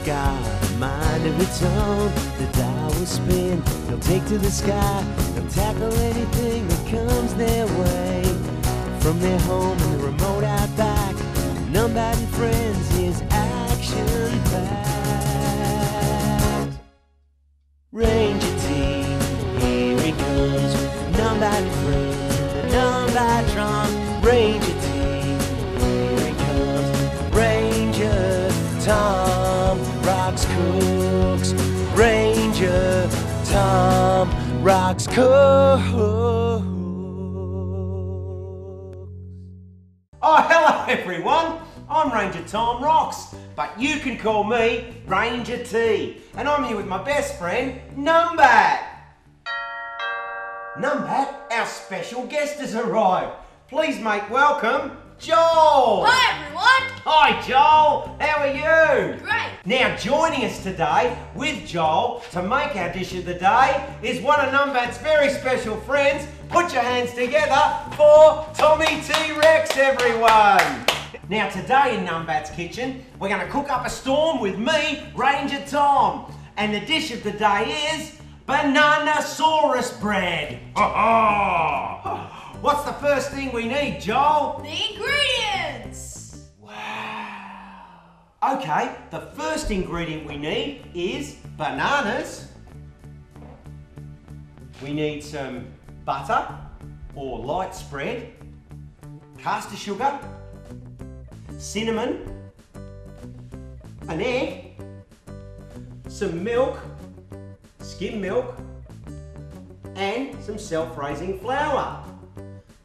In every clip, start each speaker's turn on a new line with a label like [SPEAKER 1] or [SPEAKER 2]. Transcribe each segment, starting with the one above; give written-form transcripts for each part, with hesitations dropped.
[SPEAKER 1] got a mind of its own. The dial will spin, they'll take to the sky. They'll tackle anything that comes their way. From their home in the remote outback, Numbat and Friends is action-packed. Ranger team, here he comes. Numbat and Friends in the Numbatron. Ranger team, here he comes. Ranger Tom rocks cooks. Ranger Tom rocks cooks.
[SPEAKER 2] Oh, hello everyone. I'm Ranger Tom Rocks, but you can call me Ranger T. And I'm here with my best friend, Numbat. Numbat, our special guest has arrived. Please make welcome Joel.
[SPEAKER 3] Hi everyone.
[SPEAKER 2] Hi Joel, how are you?
[SPEAKER 3] Great.
[SPEAKER 2] Now joining us today with Joel to make our dish of the day is one of Numbat's very special friends. Put your hands together for Tommy T-Rex, everyone. Now today in Numbat's kitchen, we're going to cook up a storm with me, Ranger Tom. And the dish of the day is Bananasaurus bread. What's the first thing we need, Joel?
[SPEAKER 3] The ingredients.
[SPEAKER 2] Wow. Okay, the first ingredient we need is bananas. We need some butter or light spread, caster sugar, cinnamon, an egg, some milk, skim milk, and some self-raising flour.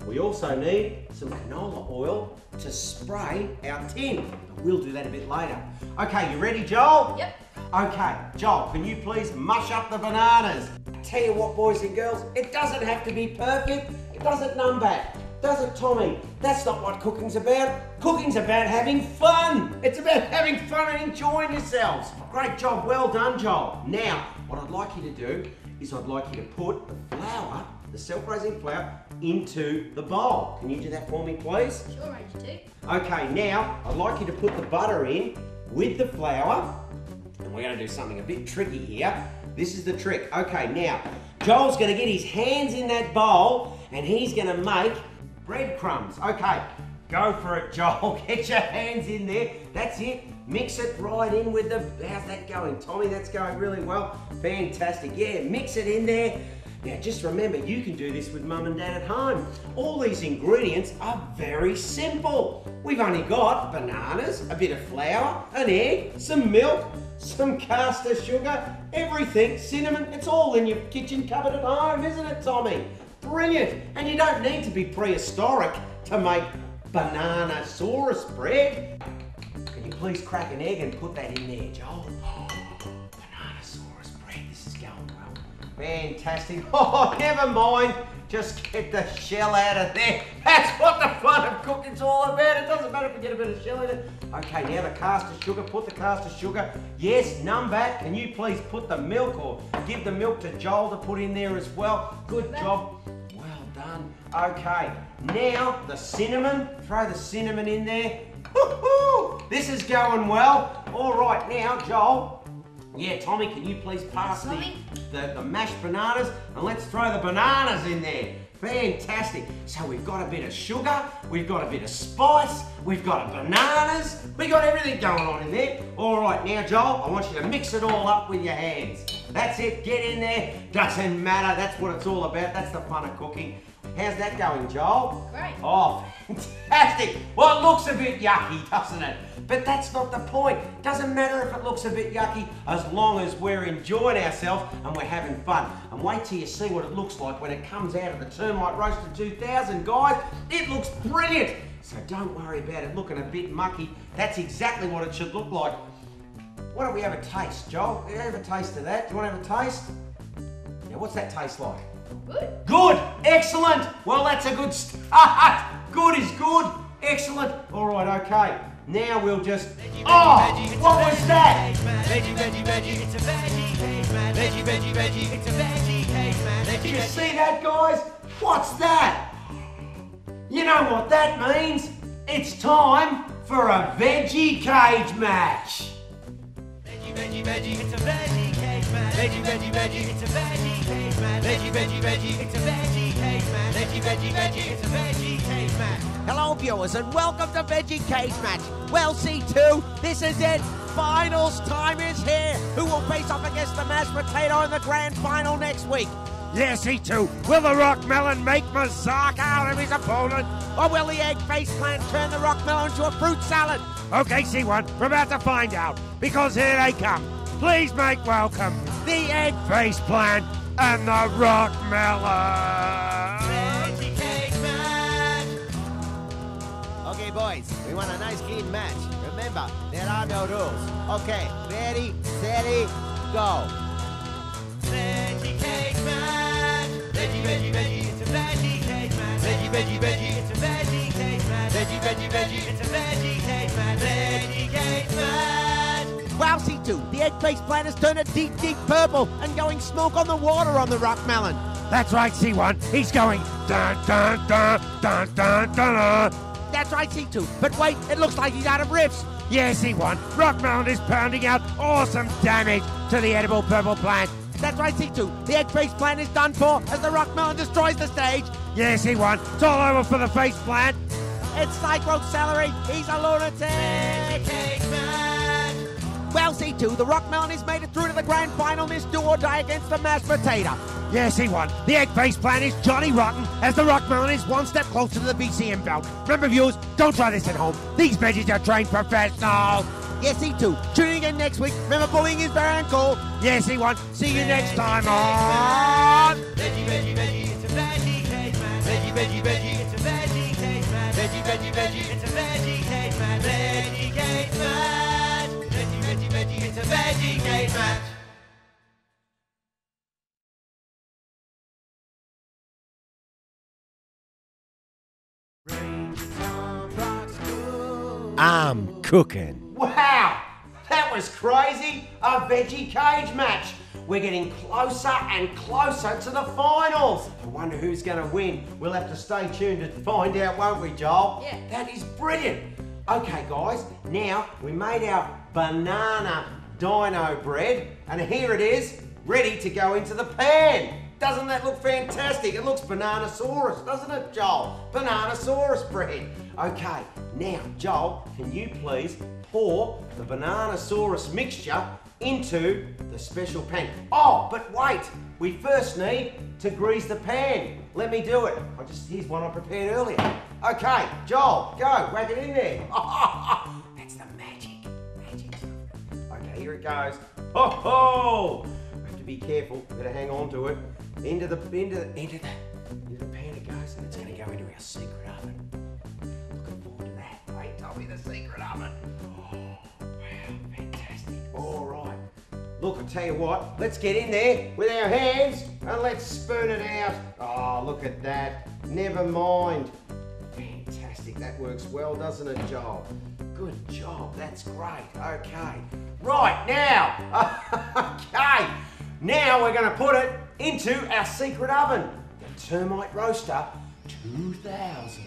[SPEAKER 2] We also need some canola oil to spray our tin, but we'll do that a bit later. Okay, you ready, Joel?
[SPEAKER 3] Yep.
[SPEAKER 2] Okay, Joel, can you please mush up the bananas? Tell you what, boys and girls, it doesn't have to be perfect. It doesn't, Numbat. Does it, Tommy? That's not what cooking's about. Cooking's about having fun. It's about having fun and enjoying yourselves. Great job, well done, Joel. Now, what I'd like you to do is I'd like you to put the flour, the self-raising flour, into the bowl. Can you do that for me, please?
[SPEAKER 3] Sure, Ranger T.
[SPEAKER 2] Okay, now I'd like you to put the butter in with the flour, and we're going to do something a bit tricky here. This is the trick. Okay, now Joel's going to get his hands in that bowl and he's going to make breadcrumbs. Okay, go for it, Joel. Get your hands in there. That's it. Mix it right in with the... How's that going, Tommy? That's going really well. Fantastic. Yeah, mix it in there. Now, just remember, you can do this with Mum and Dad at home. All these ingredients are very simple. We've only got bananas, a bit of flour, an egg, some milk, some caster sugar, everything, cinnamon. It's all in your kitchen cupboard at home, isn't it, Tommy? Brilliant. And you don't need to be prehistoric to make Bananasaurus bread. Can you please crack an egg and put that in there, Joel? Bananasaurus bread, this is going well. Fantastic. Oh, never mind. Just get the shell out of there. That's what the fun of cooking's all about. It doesn't matter if we get a bit of shell in it. Okay, now the caster sugar. Put the caster sugar. Yes, Numbat, can you please put the milk or give the milk to Joel to put in there as well? Good job. Well done. Okay, now the cinnamon. Throw the cinnamon in there. Woo-hoo! This is going well. All right, now, Joel. Yeah, Tommy, can you please pass the mashed bananas, and let's throw the bananas in there. Fantastic. So we've got a bit of sugar, we've got a bit of spice, we've got bananas, we've got everything going on in there. All right, now, Joel, I want you to mix it all up with your hands. That's it, get in there. Doesn't matter, that's what it's all about. That's the fun of cooking. How's that going, Joel?
[SPEAKER 3] Great.
[SPEAKER 2] Oh, fantastic. Well, it looks a bit yucky, doesn't it? But that's not the point. Doesn't matter if it looks a bit yucky as long as we're enjoying ourselves and we're having fun. And wait till you see what it looks like when it comes out of the Termite Roaster 2000, guys. It looks brilliant. So don't worry about it looking a bit mucky. That's exactly what it should look like. Why don't we have a taste, Joel? You have a taste of that. Do you want to have a taste? Now, what's that taste like?
[SPEAKER 3] Good.
[SPEAKER 2] Good! Excellent! Well, that's a good start! Good is good! Excellent! Alright, okay. Now we'll just... Oh! What was that?
[SPEAKER 1] Veggie, veggie, veggie, it's a veggie cake, man. Veggie, veggie, veggie, it's a veggie cake, man.
[SPEAKER 2] Did you see that, guys? What's that? You know what that means? It's time for a veggie cage match.
[SPEAKER 1] Veggie, veggie, veggie, it's a veggie cage match. Veggie, veggie, veggie, it's a veggie cage match. Veggie, veggie, veggie, it's a veggie cage match. Veggie, veggie, veggie, it's a veggie cage match.
[SPEAKER 2] Hello viewers and welcome to Veggie Cage Match. Well, C2, this is it. Finals time is here. Who will face off against the mashed potato in the grand final next week?
[SPEAKER 4] Yes, C2. Will the rock melon make Mazak out of his opponent?
[SPEAKER 2] Or will the egg face plant turn the rock melon into a fruit salad?
[SPEAKER 4] Okay, C1, we're about to find out, because here they come. Please make welcome the egg face plant and the rock melon.
[SPEAKER 1] Veggie cage match.
[SPEAKER 5] Okay, boys, we want a nice clean match. Remember, there are no rules. Okay, ready, steady, go.
[SPEAKER 1] Veggie cage match. Veggie, veggie, veggie, it's a veggie cage match. Veggie, veggie, veggie, it's a veggie cage match. Veggie, veggie, veggie, it's a veggie cage match. Veggie cage match.
[SPEAKER 2] Wow, C2, the egg face plant has turned a deep, deep purple and going smoke on the water on the rock melon.
[SPEAKER 4] That's right, C1. He's going dun dun dun dun dun dun dun.
[SPEAKER 2] That's right, C2, but wait, it looks like he's out of riffs.
[SPEAKER 4] Yes, C1. Rock melon is pounding out awesome damage to the edible purple plant.
[SPEAKER 2] That's right, C2, the egg face plant is done for as the rock melon destroys the stage.
[SPEAKER 4] Yes, C1. It's all over for the face plant.
[SPEAKER 2] It's Cyclone Celery, he's a lunatic.
[SPEAKER 1] Cage match.
[SPEAKER 2] Well, C2, the rock melon has made it through to the grand final, this do or die against the mashed potato.
[SPEAKER 4] Yes, C1. The egg face plant is Johnny Rotten as the rock melon is one step closer to the VCM belt. Remember, viewers, don't try this at home. These veggies are trained professionals.
[SPEAKER 2] Yes, C2, tune in again next week. Remember, bullying is very uncool.
[SPEAKER 4] Yes, C1. See you next time on...
[SPEAKER 1] Veggie, veggie, veggie, it's a veggie cage match. Veggie, veggie, veggie, it's a veggie cage match. Veggie, veggie, veggie, it's a veggie cage match. Veggie cage match. Veggie, veggie, veggie, it's a veggie cage match.
[SPEAKER 5] I'm cooking.
[SPEAKER 2] Wow, that was crazy. A veggie cage match. We're getting closer and closer to the finals. I wonder who's going to win. We'll have to stay tuned to find out, won't we, Joel?
[SPEAKER 3] Yeah.
[SPEAKER 2] That is brilliant. Okay, guys, now we made our banana dino bread, and here it is, ready to go into the pan. Doesn't that look fantastic? It looks Bananasaurus, doesn't it, Joel? Bananasaurus bread. Okay, now, Joel, can you please pour the Bananasaurus mixture into the special pan? Oh, but wait, we first need to grease the pan. Let me do it. Here's one I prepared earlier. Okay, Joel, go, whack it in there. That's the magic. Okay, here it goes. Ho ho! We have to be careful. We're gonna hang on to it. Into the pan it goes, and it's gonna go into our secret oven. Looking forward to that. Wait, tell me the secret oven. Oh, wow, fantastic. All right. Look, I tell you what. Let's get in there with our hands and let's spoon it out. Oh, look at that. Never mind. Fantastic. That works well, doesn't it, Joel? Good job. That's great. Okay. Right now. Okay. Now we're going to put it into our secret oven, the Termite Roaster 2000.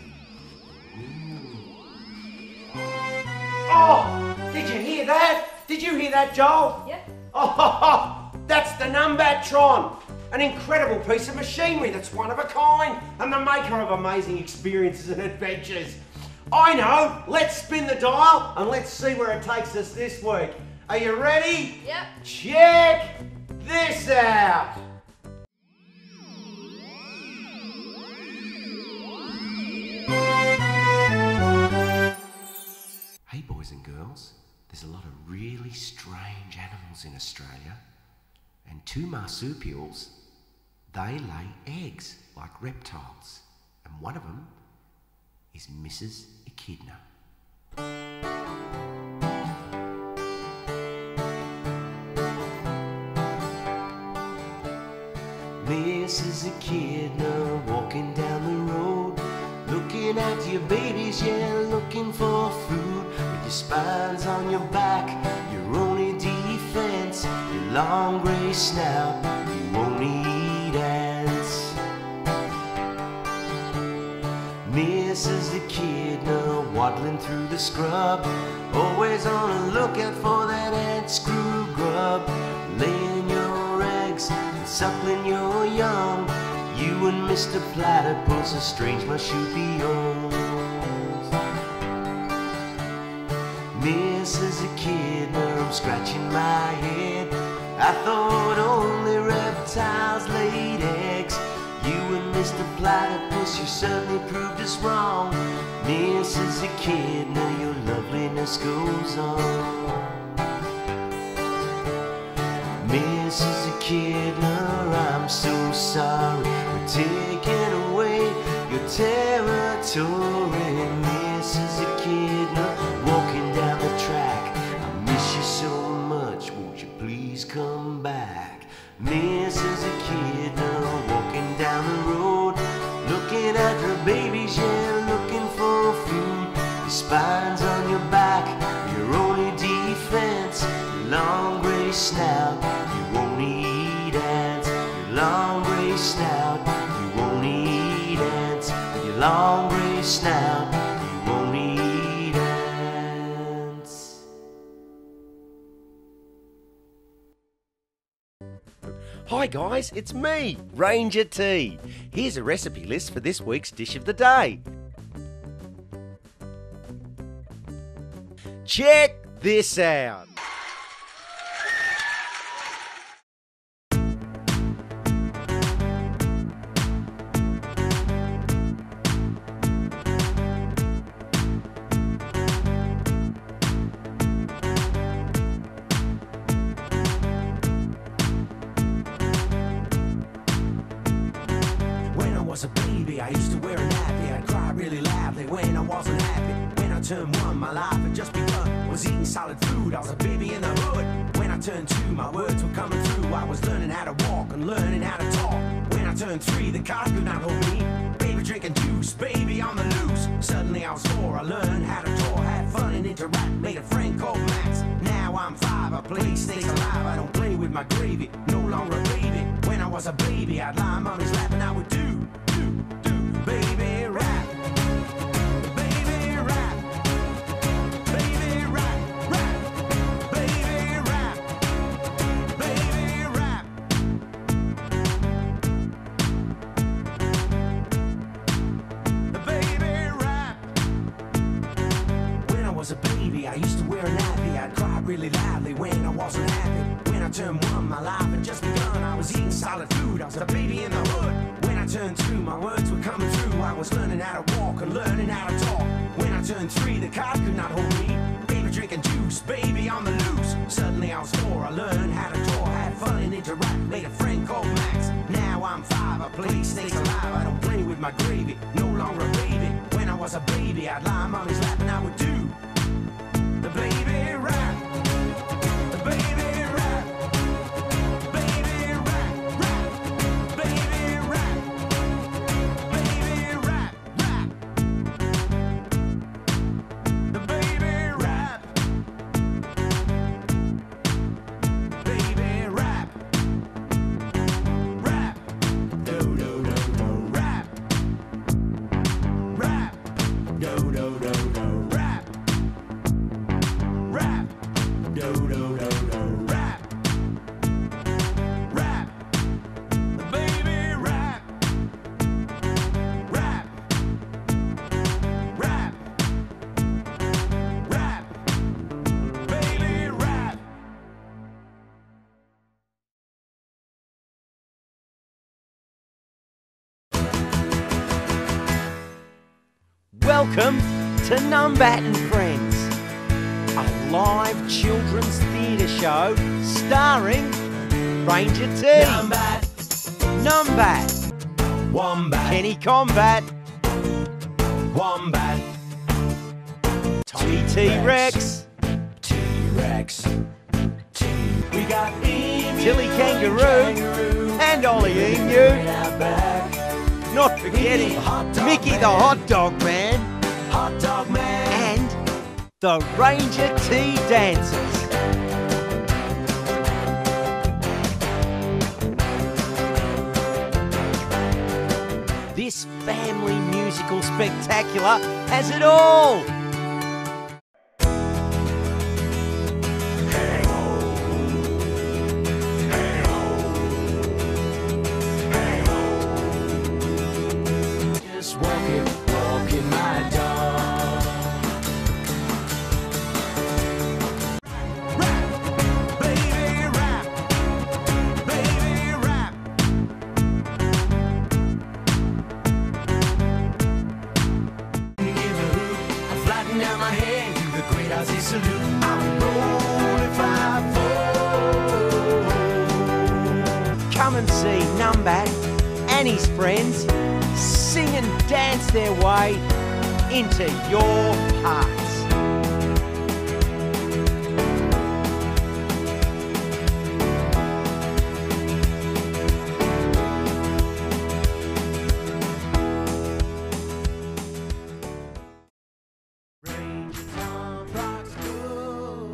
[SPEAKER 2] Oh, did you hear that? Did you hear that, Joel?
[SPEAKER 3] Yep.
[SPEAKER 2] Oh, that's the Numbatron, an incredible piece of machinery that's one of a kind and the maker of amazing experiences and adventures. I know, let's spin the dial and let's see where it takes us this week. Are you ready?
[SPEAKER 3] Yep.
[SPEAKER 2] Check this out. Hey boys and girls, there's a lot of really strange animals in Australia, and two marsupials, they lay eggs like reptiles, and one of them is Mrs. Echidna. Mrs. Echidna walking down the road, looking at your babies, yeah, looking for food. With your spines on your back, your only defense, your long grey snout, you only eat ants. Mrs. Echidna waddling through the scrub, always on the lookout for that ant screw grub.
[SPEAKER 1] suckling your young. You and Mr. Platypus, a strange marsupials. Mrs. Echidna, I'm scratching my head. I thought only reptiles laid eggs. You and Mr. Platypus, you certainly proved us wrong. Mrs. Echidna, your loveliness goes on. Mrs. Echidna, I'm so sorry. We're taking away your territory. Mrs. Echidna, walking down the track. I miss you so much, won't you please come back? Mrs. Echidna, walking down the road, looking at the babies, yeah, looking for food. Your spine's on your back, your only defense. Your long gray snout, you won't eat ants. Your long gray snout, you won't eat ants. Your long gray snout, you won't eat ants.
[SPEAKER 6] Hi guys, it's me, Ranger T. Here's a recipe list for this week's dish of the day. Check this out.
[SPEAKER 1] A baby, I used to wear a nappy. I'd cry really loudly when I wasn't happy. When I turned 1, my life had just begun. Was eating solid food, I was a baby in the hood. When I turned 2, my words were coming through. I was learning how to walk and learning how to talk. When I turned 3, the cars could not hold me. Baby drinking juice, baby on the loose. Suddenly I was 4, I learned how to talk, had fun and interact, made a friend called Max. Now I'm 5, I play snakes alive. I don't play with my gravy, no longer a baby. When I was a baby, I'd lie on mommy's lap and I would do baby rap, baby rap, baby rap, rap, baby rap, baby rap. Baby rap. When I was a baby, I used to wear a nappy. I'd cry really loudly when I wasn't happy. When I turned 1, my life had just begun. I was eating solid food, I was a baby in the hood. When I turned 2, my words were coming through. I was learning how to walk and learning how to talk. When I turned 3, the cars could not hold me. Baby drinking juice, baby on the loose. Suddenly I was 4, I learned how to talk, had fun and interact, made a friend called Max. Now I'm 5, I play snakes alive. I don't play with my gravy, no longer a baby. When I was a baby, I'd lie on mommy's lap and I would do the baby rap, the baby rap, baby rap, rap, baby rap, baby rap, rap, the baby rap, baby rap, rap, do do do do rap, rap, do do do do rap, rap, do do do do rap, rap, the baby rap, rap, rap, rap, baby rap.
[SPEAKER 6] Welcome to Numbat and Friends, a live children's theatre show starring Ranger T, Numbat,
[SPEAKER 1] Wombat,
[SPEAKER 6] Kenny Combat,
[SPEAKER 1] Wombat,
[SPEAKER 6] T-Rex,
[SPEAKER 1] T-Rex, we got Emu,
[SPEAKER 6] Tilly Kangaroo, and Ollie Emu. Not forgetting Mickey the Hot Dog Man
[SPEAKER 1] Hot Dog Man,
[SPEAKER 6] and the Ranger T Dancers. This family musical spectacular has it all. come and see Numbat and his friends sing and dance their way into your hearts.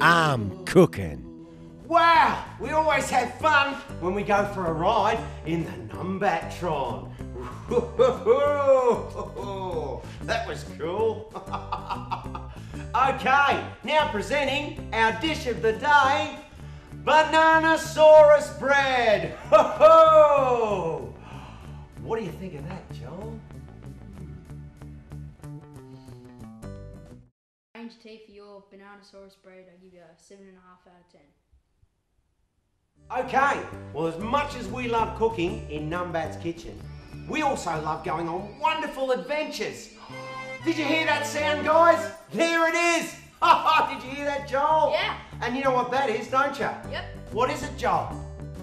[SPEAKER 6] I'm cooking.
[SPEAKER 2] Wow, we always have fun when we go for a ride in the Numbat-tron. That was cool. Okay, now presenting our dish of the day, Bananasaurus bread. What do you think of that, Joel?
[SPEAKER 3] Range T for your Bananasaurus bread, I give you a 7.5 out of 10.
[SPEAKER 2] Okay, well, as much as we love cooking in Numbat's kitchen, we also love going on wonderful adventures. Did you hear that sound, guys? There it is. Did you hear that, Joel?
[SPEAKER 3] Yeah.
[SPEAKER 2] And you know what that is, don't you?
[SPEAKER 3] Yep.
[SPEAKER 2] What is it, Joel?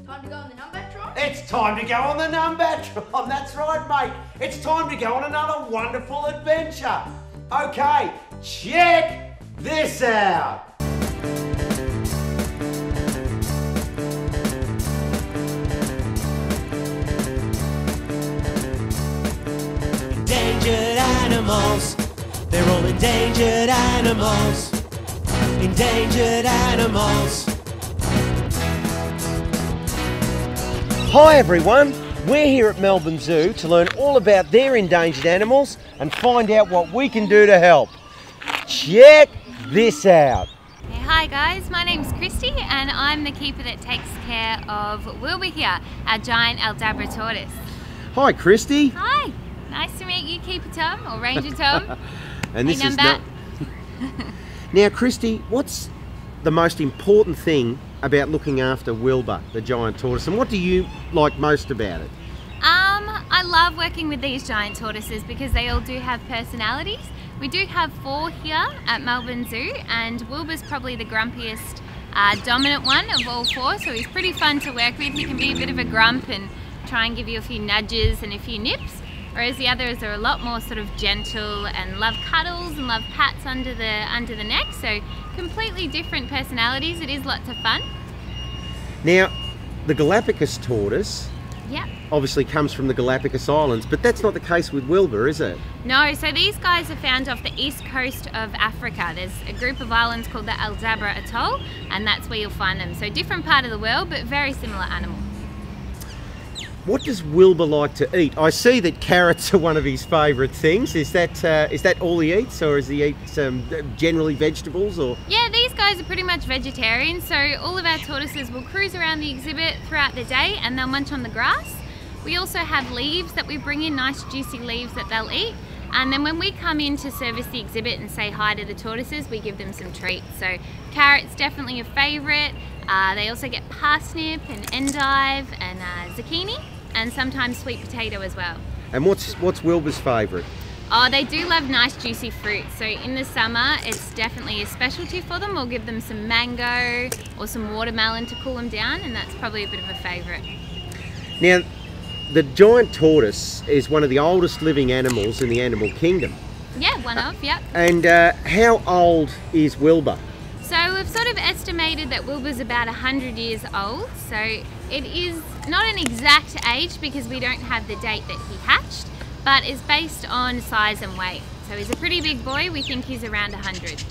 [SPEAKER 3] Time to go on the Numbat-tron?
[SPEAKER 2] It's time to go on the Numbat-tron. That's right, mate. It's time to go on another wonderful adventure. Okay, check this out.
[SPEAKER 1] Endangered animals, they're all endangered animals. Endangered animals.
[SPEAKER 6] Hi everyone, we're here at Melbourne Zoo to learn all about their endangered animals and find out what we can do to help. Check this out.
[SPEAKER 7] Hey, hi guys, my name's Christy and I'm the keeper that takes care of Wilbur here, our giant Aldabra tortoise.
[SPEAKER 6] Hi Christy.
[SPEAKER 7] Hi, nice to meet you, Keeper Tom, or Ranger Tom.
[SPEAKER 6] And this
[SPEAKER 7] Hey,
[SPEAKER 6] is
[SPEAKER 7] Numbat.
[SPEAKER 6] Now Christy, what's the most important thing about looking after Wilbur, the giant tortoise, and what do you like most about it?
[SPEAKER 7] I love working with these giant tortoises because they all do have personalities. We do have 4 here at Melbourne Zoo, and Wilbur's probably the grumpiest dominant one of all 4, so he's pretty fun to work with. He can be a bit of a grump and try and give you a few nudges and a few nips, whereas the others are a lot more sort of gentle and love cuddles and love pats under the neck, so completely different personalities. It is lots of fun.
[SPEAKER 6] Now, the Galapagos tortoise
[SPEAKER 7] Yep.
[SPEAKER 6] obviously comes from the Galapagos Islands, but that's not the case with Wilbur, is it?
[SPEAKER 7] No, so these guys are found off the east coast of Africa. There's a group of islands called the Aldabra Atoll, and that's where you'll find them. So different part of the world, but very similar animal.
[SPEAKER 6] What does Wilbur like to eat? I see that carrots are one of his favourite things. Is that all he eats, or does he eat generally vegetables? Or
[SPEAKER 7] Yeah, these guys are pretty much vegetarian, so all of our tortoises will cruise around the exhibit throughout the day and they'll munch on the grass. We also have leaves that we bring in, nice juicy leaves that they'll eat. And then when we come in to service the exhibit and say hi to the tortoises, we give them some treats. So carrots definitely a favourite. They also get parsnip and endive and zucchini, and sometimes sweet potato as well.
[SPEAKER 6] and what's Wilbur's favourite?
[SPEAKER 7] Oh, they do love nice juicy fruit. So in the summer, it's definitely a specialty for them. We'll give them some mango or some watermelon to cool them down, and that's probably a bit of a favourite.
[SPEAKER 6] Now, the giant tortoise is one of the oldest living animals in the animal kingdom.
[SPEAKER 7] Yeah, one of, yep.
[SPEAKER 6] And how old is Wilbur?
[SPEAKER 7] So we've sort of estimated that Wilbur's about 100 years old. So it is not an exact age because we don't have the date that he hatched, but it's based on size and weight. So he's a pretty big boy. We think he's around 100.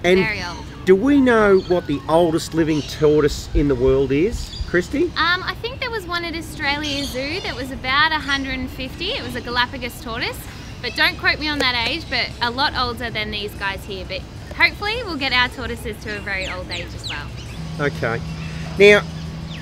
[SPEAKER 6] And
[SPEAKER 7] Very old.
[SPEAKER 6] do we know what the oldest living tortoise in the world is, Christy?
[SPEAKER 7] I think there was one at Australia Zoo that was about 150. It was a Galapagos tortoise, but don't quote me on that age, but a lot older than these guys here. But hopefully we'll get our tortoises to a very old age as well.
[SPEAKER 6] Okay. Now,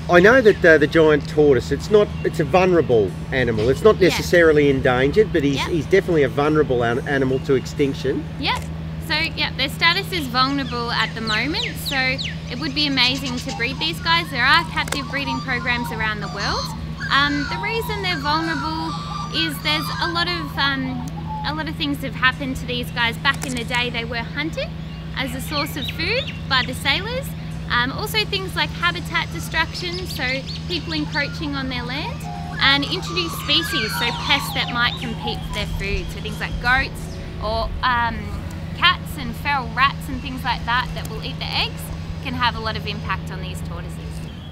[SPEAKER 6] I know that the giant tortoise, it's a vulnerable animal. It's not necessarily endangered, but he's definitely a vulnerable animal to extinction.
[SPEAKER 7] Yep. So, yeah, their status is vulnerable at the moment, so it would be amazing to breed these guys. There are captive breeding programs around the world. The reason they're vulnerable is there's a lot of things have happened to these guys. Back in the day, they were hunted as a source of food by the sailors, Also things like habitat destruction, so people encroaching on their land, and introduce species, so pests that might compete for their food, so things like goats or cats and feral rats and things like that that will eat the eggs can have a lot of impact on these tortoises.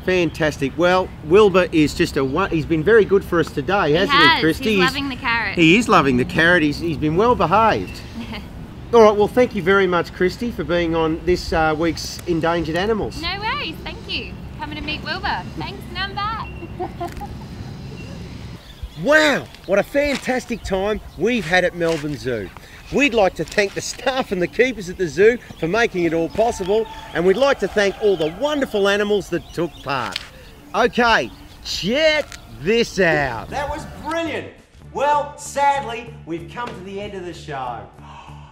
[SPEAKER 6] Fantastic. Well, Wilbur is just he's been very good for us today, hasn't he, Christy?
[SPEAKER 7] He's loving the carrot.
[SPEAKER 6] He is loving the carrot. He's been well behaved. All right, well, thank you very much, Christy, for being on this week's Endangered Animals.
[SPEAKER 7] No worries, thank you. Coming to meet Wilbur. Thanks, Numbat.
[SPEAKER 6] Wow, what a fantastic time we've had at Melbourne Zoo. We'd like to thank the staff and the keepers at the zoo for making it all possible, and we'd like to thank all the wonderful animals that took part. Okay, check this out.
[SPEAKER 2] That was brilliant. Well, sadly, we've come to the end of the show.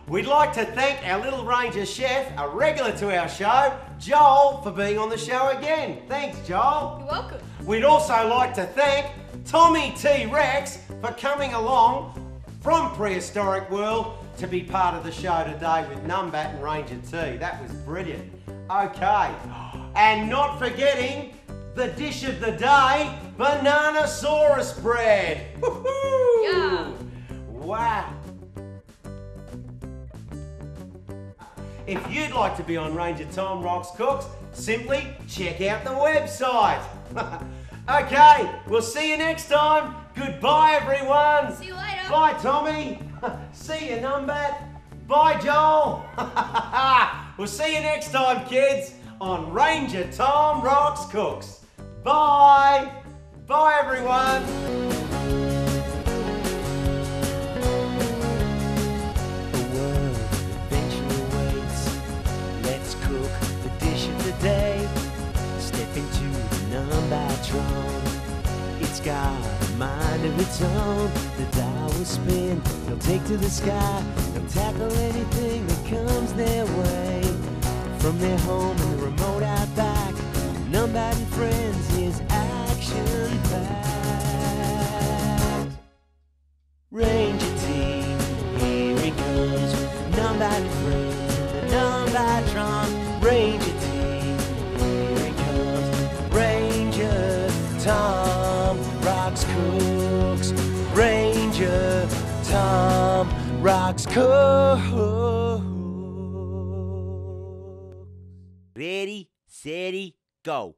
[SPEAKER 2] We'd like to thank our little ranger chef, a regular to our show, Joel, for being on the show again. Thanks, Joel.
[SPEAKER 3] You're welcome.
[SPEAKER 2] We'd also like to thank Tommy T. Rex for coming along from Prehistoric World to be part of the show today with Numbat and Ranger T. That was brilliant. Okay, and not forgetting the dish of the day, Bananasaurus bread. Woohoo!
[SPEAKER 3] Yeah.
[SPEAKER 2] Wow. If you'd like to be on Ranger Tom Rocks Cooks, simply check out the website. Okay, we'll see you next time. Goodbye, everyone.
[SPEAKER 3] See you later.
[SPEAKER 2] Bye, Tommy. See you, Numbat. Bye, Joel. We'll see you next time, kids, on Ranger Tom Rocks Cooks. Bye. Bye, everyone.
[SPEAKER 1] It's got a mind of its own. The dial will spin. They'll take to the sky. They'll tackle anything that comes their way. From their home in the remote outback, Numbat and Friends is action-packed. Ranger team, here he comes. Numbat and Friends in the Numbatron. Ranger team, here he comes. Ranger Tom Rocks Cooks. Ranger Tom Rocks Cooks.
[SPEAKER 5] Ready, steady, go.